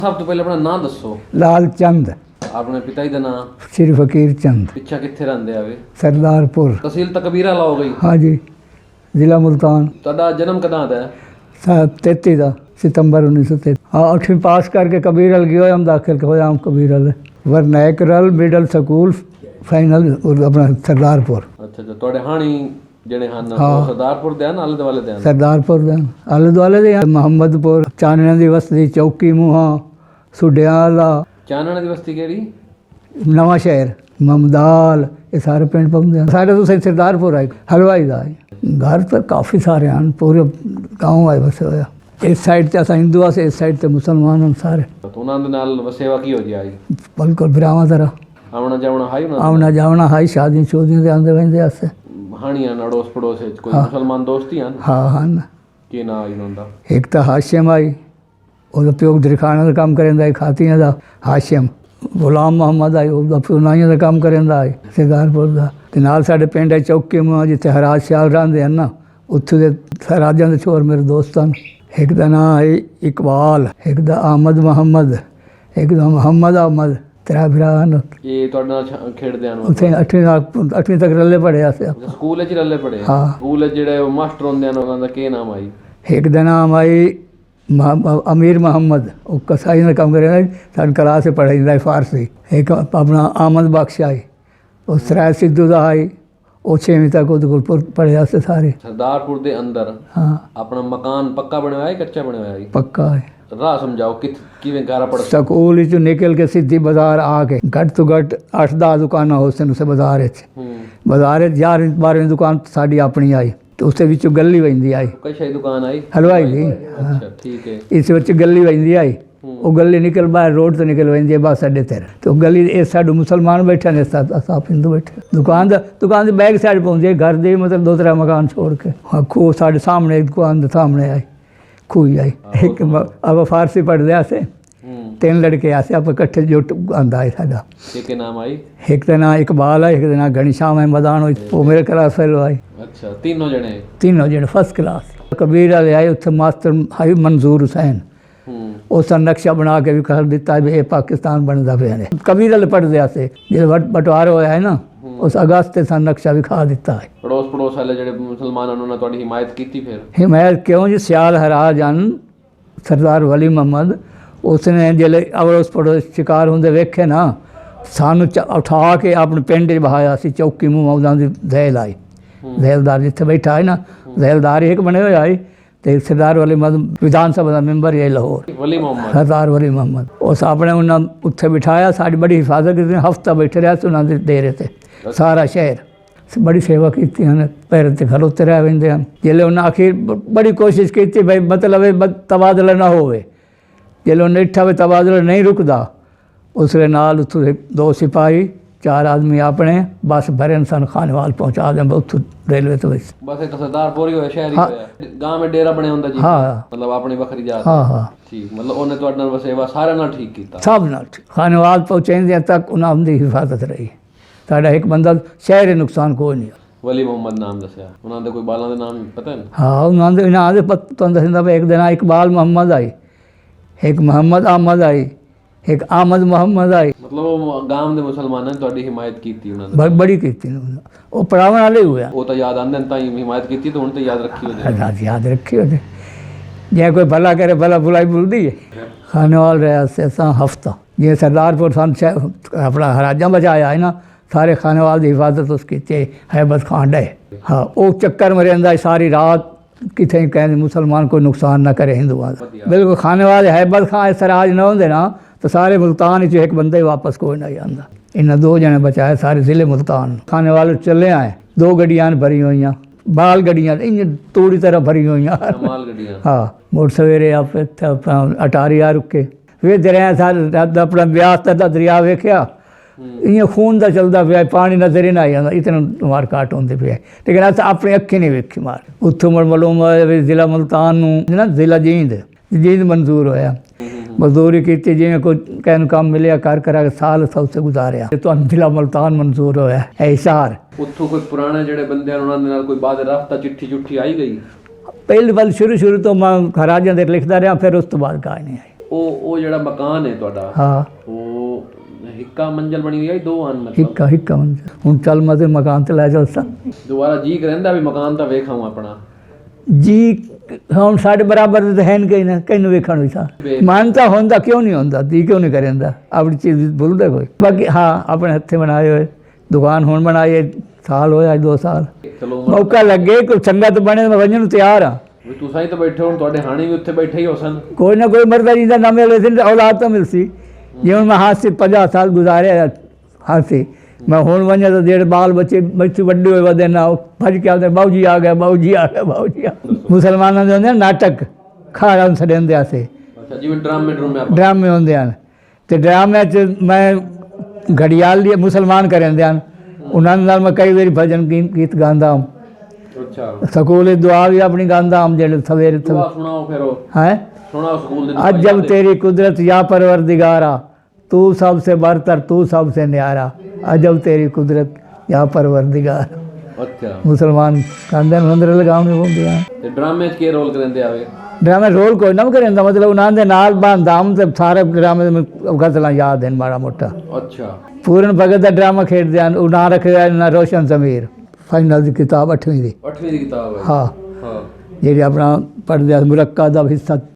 ਸਭ ਤੋਂ ਪਹਿਲਾਂ ਆਪਣਾ ਨਾਮ ਦੱਸੋ। ਲਾਲ ਚੰਦ। ਆਪਣੇ ਪਿਤਾ ਜੀ ਦਾ ਨਾਮ? ਸ਼੍ਰੀ ਫਕੀਰ ਚੰਦ। ਪਿੱਛਾ ਕਿੱਥੇ ਰਹਿੰਦੇ ਆਵੇ? सरदारपुर। तहसील तो कबीरा ला हो गई। हाँ जी, जिला मुल्तान। ਤੁਹਾਡਾ ਜਨਮ ਕਦੋਂ ਦਾ ਹੈ? 33 का सितंबर 1933। हाँ, 8वीं पास करके कबीरल गयो हम दाखिल होया हम कबीरल वरनैकरल मिडल स्कूल फाइनल अपना सरदारपुर। ਅੱਛਾ ਅੱਛਾ। ਤੁਹਾਡੇ ਹਾਣੀ ਜਿਹੜੇ ਹਨ ਹਾਂ। ਉਹ ਸਰਦਾਰਪੁਰ ਦੇ ਹਨ ਆਲੇ ਦੁਆਲੇ ਦੇ ਹਨ? सरदारपुर दे आले दुआले दे मोहम्मदपुर चानने दी बस्ती चौकी मूहा सुडियाला ਚਾਨਣ ਦੀ ਬਸਤੀ ਕਿਹੜੀ? नवा शहर ममदाल ये सारे पिंड पौंदे सारे तो सरदारपुर आए हलवाई का घर तो काफ़ी सारे हैं पूरे गाँव आए बसे होया इस साइड से असा हिंदू से इस साइड से मुसलमान हैं सारे ਉਹਨਾਂ ਦੇ ਨਾਲ ਵਸੇਵਾ ਕੀ ਹੋ ਜੀ ਆਈ? बिल्कुल बिरावा तरह ਆਉਣਾ ਜਾਵਣਾ ਹਾਈ ਉਹਨਾਂ आना जावना हाई शादी शोदियों के आंदे वंदे आसे ਹਾਣੀਆਂ ਅੜੋਸ ਪੜੋਸ ਵਿੱਚ ਕੋਈ ਮੁਸਲਮਾਨ ਦੋਸਤ ਹੀ ਹਨ? हाँ हाँ ਕੀ ਨਾਂ ਆਈ ਉਹਨਾਂ ਦਾ? एक तो हाशिम आई ਉਹਦਾ ਪਿਓ ਦਰਖਾਣਾ ਦਾ ਕੰਮ ਕਰਦਾ ਹੈ ਖਾਤੀਆਂ ਦਾ ਹਾਸ਼ਿਮ ਗੁਲਾਮ ਮੁਹੰਮਦ ਆਈ ਉਹਦਾ ਪਿਓ ਨਾਈਆਂ ਦਾ ਕੰਮ ਕਰਦਾ ਹੈ ਸਰਦਾਰਪੁਰ ਦਾ ਤੇ ਨਾਲ ਸਾਡੇ ਪਿੰਡ ਹੈ ਚੌਕੀ ਮੂੰਹ ਜਿੱਥੇ ਹਰਾਜ ਸਿਆਲ ਰਹਿੰਦੇ ਹਨ ਨਾ ਉੱਥੇ ਦੇ ਰਾਜਾਂ ਦੇ ਛੋਰ ਮੇਰੇ ਦੋਸਤਾਂ ਇੱਕ ਦਾ ਨਾਂ ਹੈ ਇਕਬਾਲ ਇੱਕ ਦਾ ਅਹਿਮਦ ਮੁਹੰਮਦ ਇੱਕ ਦਾ ਮੁਹੰਮਦ ਅਹਿਮਦ ਤੇਰਾ ਭਰਾ ਹਨ ਇਹ ਤੁਹਾਡੇ ਨਾਲ ਖੇਡਦੇ ਹਨ? ਉੱਥੇ 8ਵੀਂ ਤੱਕ ਰੱਲੇ ਪੜ੍ਹਿਆ ਸੀ ਸਕੂਲ ਵਿੱਚ ਰੱਲੇ ਪੜ੍ਹੇ? ਹਾਂ। ਸਕੂਲ ਵਿੱਚ ਜਿਹੜੇ ਮਾਸਟਰ ਹੁੰਦੇ ਹਨ ਉਹਨਾਂ ਦਾ ਕੀ ਨਾਮ ਆਈ? ਇੱਕ ਦਾ ਨਾਮ ਆਈ अमीर मोहम्मद वो कसाई का काम करेगा सन क्लास से पढ़ा फारसी एक अपना आमद बख्श आई वो सराय सिद्धू का आई वो 6वीं तक वो पढ़े से सारे। सरदारपुर के अंदर हाँ अपना मकान पक्का बने हुआ है कच्चा बने हुआ है? पक्का है। राह समझाओ किवें गारा पड़ स्कूल चो निकल के सीधी बाजार आके घट तो घट 8-10 दुकाना हो उस बाजार बाजार 11वीं दुकान साड़ी अपनी आई तो उस गली वही आई कई दुकान आई हलवाई दी। अच्छा ठीक है। इस गली वही आई वो गली निकल बाहर रोड तो निकल वही बस अड्डे तेर तो गली इस साइड मुसलमान बैठे ने आप हिंदू बैठे दुकान की बैक साइड पहुँचे घर दे मतलब 2-3 मकान छोड़ के। हाँ खूह साढ़े सामने दुकान के सामने आई खूह आई एक अब फारसी पढ़ लिया से 3 लड़के आसे आप इकट्ठे जुट आंदा है साडा। एक नाम आई? एक का नाम इकबाल है एक का नाम घनीश्याम है मदान वो मेरे क्लास फेलो आई। अच्छा तीनों जने फर्स्ट क्लास। कबीर वाले आए उत्थे मास्टर हाई मंजूर हुसैन उसका नक्शा बना के भी कर दिता है ये पाकिस्तान बनता पे ने कबीर वाले पढ़ते से जो बंटवारा होया है ना उस अगस्त से नक्शा भी खा दिता है। पड़ोस वाले जो मुसलमान उन्होंने थोड़ी हिमायत की थी? फिर हिमायत क्यों जी सियाल हराज हैं सरदार वली मोहम्मद उसने जिले अड़ोस पड़ोस शिकार होंगे वेखे ना सानू उठा के अपने पिंड बहाया सी चौकी मूँह उन्होंने दहल आई दहलदार जिथे बैठा है ना दहलदार एक बने हुए आए तो सरदार वली मोहम्मद विधान सभा का मैंबर है लाहौर सरदार वली मोहम्मद उस अपने उन्हें उत्थे बिठाया साड़ी बड़ी हिफाजत की हफ्ता बैठे रहा तो उन्होंने डेरे से सारा शहर बड़ी सेवा की पैर से खलोते रह वेंदे हैं जिले उन्हें आखिर बड़ी कोशिश की भाई मतलब तबादला ना होवे जिले उन्हें इट्ठा भी तबादला नहीं रुकता उसके नाल उत्थों 2 सिपाही 4 आदमी अपने बस भरे सन खानेवाल पहुँचा दें उत्थों रेलवे तो बस एक सरदारपुर ही होया शहर ही होया गांव में डेरा बने हुंदा जी? हाँ मतलब अपनी बखरी जात। हाँ हाँ ठीक मतलब उन्हें तुहाडे नाल वसेवा सारे नाल ठीक कीता? सब नाल खानेवाल पहुँचाइंदे तक उन्हां दी हिफाजत रही साडा एक बंदा शहर नुकसान कोई नहीं। वली मोहम्मद नाम दस्या उन्हां दे कोई बालां दे नाम पता है? हाँ उन्हां दे इन्हां दे तुहानूं दस्सदा एक दिन इकबाल मोहम्मद आई एक मोहम्मद अहमद आई एक आमद मोहम्मद आई मतलब वो गांव दे मुसलमानां ने तुहाडी हिमायत कीती उन्हां ने? बड़ी कीती वो पढ़ावन वाले हुए वो तो याद आंदे ताई हिमायत कीती तो हुण ते याद रखी होदे याद रखी होदे जे कोई भला करे भला बुलाई बुलदी है। खानेवाल रहा से हफ्ता जे सरदारपुर सन अपना हराजा बचाया है ना सारे खानेवाल की हिफाजत उसकी हैबत खान डे। हाँ वो चक्कर में रहा सारी रात कितने कहें मुसलमान कोई नुकसान ना करे हिंदुओं का बिल्कुल खानेवाल हैबत खान सराज न होंगे ना तो सारे मुल्तान जो एक बंदे वापस कोई नहीं आता इन्हें 2 जने बचाए सारे ज़िले मुल्तान। खाने वाले चले आए 2 गड्डियां भरी हुई बाल गड्डियां इन तोड़ी तरह भरी हुई हाँ मुड़ सवेरे आप अटारिया रुके वे दरिया सारे अपना ब्यास तक दरिया वेख्या इं खून का चलता पाया पानी नजर ही ना आई आता इतना मार काट होंगे पे लेकिन अस अपनी अखी नहीं वेखी मार उतों मालूम जिला मुल्तान ना जिला जींद मंजूर होया मजदूरी की जिमें कोई कहन काम मिले कर करा साल उससे गुजारिया तो जिला मुल्तान मंजूर होया है हिसार उत्थों कोई पुराने जेडे बंदे उन्होंने नाल कोई बाद रास्ता चिट्ठी आई गई? पहली बार शुरू तो मैं राजा दे लिखता रहा फिर उस तो बाद कहा नहीं आई ਉਹ ਜਿਹੜਾ ਮਕਾਨ ਹੈ ਤੁਹਾਡਾ ਹਾਂ ਉਹ ਹਿੱਕਾ ਮੰਜ਼ਲ ਬਣੀ ਹੋਈ ਹੈ ਦੋ ਹਨ ਮਤਲਬ ਹਿੱਕਾ ਮੰਜ਼ਿਲ ਹੁਣ ਚੱਲ ਮੈਂ ਤੇ ਮਕਾਨ ਤੇ ਲੈ ਚੱਲ ਸਾਂ ਦੁਬਾਰਾ ਜੀ ਰਹਿੰਦਾ ਵੀ ਮਕਾਨ ਤਾਂ ਵੇਖਾਂ ਆਪਣਾ ਜੀ ਹੁਣ ਸਾਡੇ ਬਰਾਬਰ ਦੇ ਤਾਂ ਹੈ ਨਹੀਂ ਨਾ ਕਿਹਨੂੰ ਵੇਖਣ ਨੂੰ ਸਾਂ ਮਨ ਤਾਂ ਹੁੰਦਾ ਕਿਉਂ ਨਹੀਂ ਹੁੰਦਾ ਦੀ ਕਿਉਂ ਨਹੀਂ ਕਰਦਾ ਆਪਣੀ ਚੀਜ਼ ਭੁੱਲਦਾ ਕੋਈ ਬਾਕੀ ਹਾਂ ਆਪਣੇ ਹੱਥੇ ਬਣਾਏ ਹੋਏ ਦੁਕਾਨ ਹੁਣ ਬਣਾਈ ਸਾਲ ਹੋਇਆ 2 ਸਾਲ ਚਲੋ ਮੌਕਾ ਲੱਗੇ ਕੋਈ ਚੰਗਾ ਤਾਂ ਬਣੇ ਮੈਂ ਵਜਣ ਨੂੰ ਤਿਆਰ ਹਾਂ ਵੀ ਤੁਸੀਂ ਹੀ ਤਾਂ ਬੈਠੇ ਹੁਣ ਤੁਹਾਡੇ ਹਾਣੀ ਵੀ ਉੱਥੇ ਬੈਠੇ ਹੀ ਹੋ ਸਨ ਕੋਈ ਨਾ ਕੋਈ ਮਰਦਾ ਜੀ ਦਾ ਨਾ ਮਿਲੇ ਸੀ ਔਲਾਦ ਤਾਂ ਮਿਲਸੀ ਜੇ ਹੁਣ ਮੈਂ ਹਾथ से 50 साल गुजारे हाथ से मैं हूँ वञा तो जेड़े बाल बच्चे बच्चे वड्डे होए वधे ना भज के आते बाबू जी आ गया बाबू जी आ गया बाबू जी मुसलमानों दे होंदे नाटक खाड़ा छॾंदे आसे ਅੱਛਾ ਜਿਵੇਂ ਡਰਾਮੇ ड्रामे होंदे हैं ते ड्रामे च मैं घड़ियाल लिए मुसलमान करेंदे हैं उन्होंने नाल मैं कई बारी भजन गीत गांदा हूँ ਅੱਛਾ स्कूल दुआ भी अपनी गांदा हूँ जेड़े सवेरे ਦੁਆ ਸੁਣਾਓ ਫਿਰ ਉਹ है ਸੁਣਾਓ ਸਕੂਲ ਦੇ अजब तेरी कुदरत या परवरदिगारा तू सबसे बरतर तू सबसे न्यारा अजब तेरी कुदरत या परवरदिगारा ਅੱਛਾ मुसलमान कहते हैं मंदिर लगाने होंगे ਤੇ ਡਰਾਮੇ 'ਚ ਕੀ ਰੋਲ ਕਰਿੰਦੇ ਆਵੇ ड्रामे रोल कोई ना करेंदा मतलब उन्होंने नाल बांधाम ते सारे ड्रामे गजल याद हैं माड़ा मोटा ਅੱਛਾ पूरन भगत का ड्रामा खेडते हैं ना रखे ना रोशन समीर फाइनल की किताब 8वीं की 8ਵੀਂ ਦੀ ਕਿਤਾਬ ਹੈ हाँ ਹਾਂ जी अपना पढ़ते मुरक्का का हिस्सा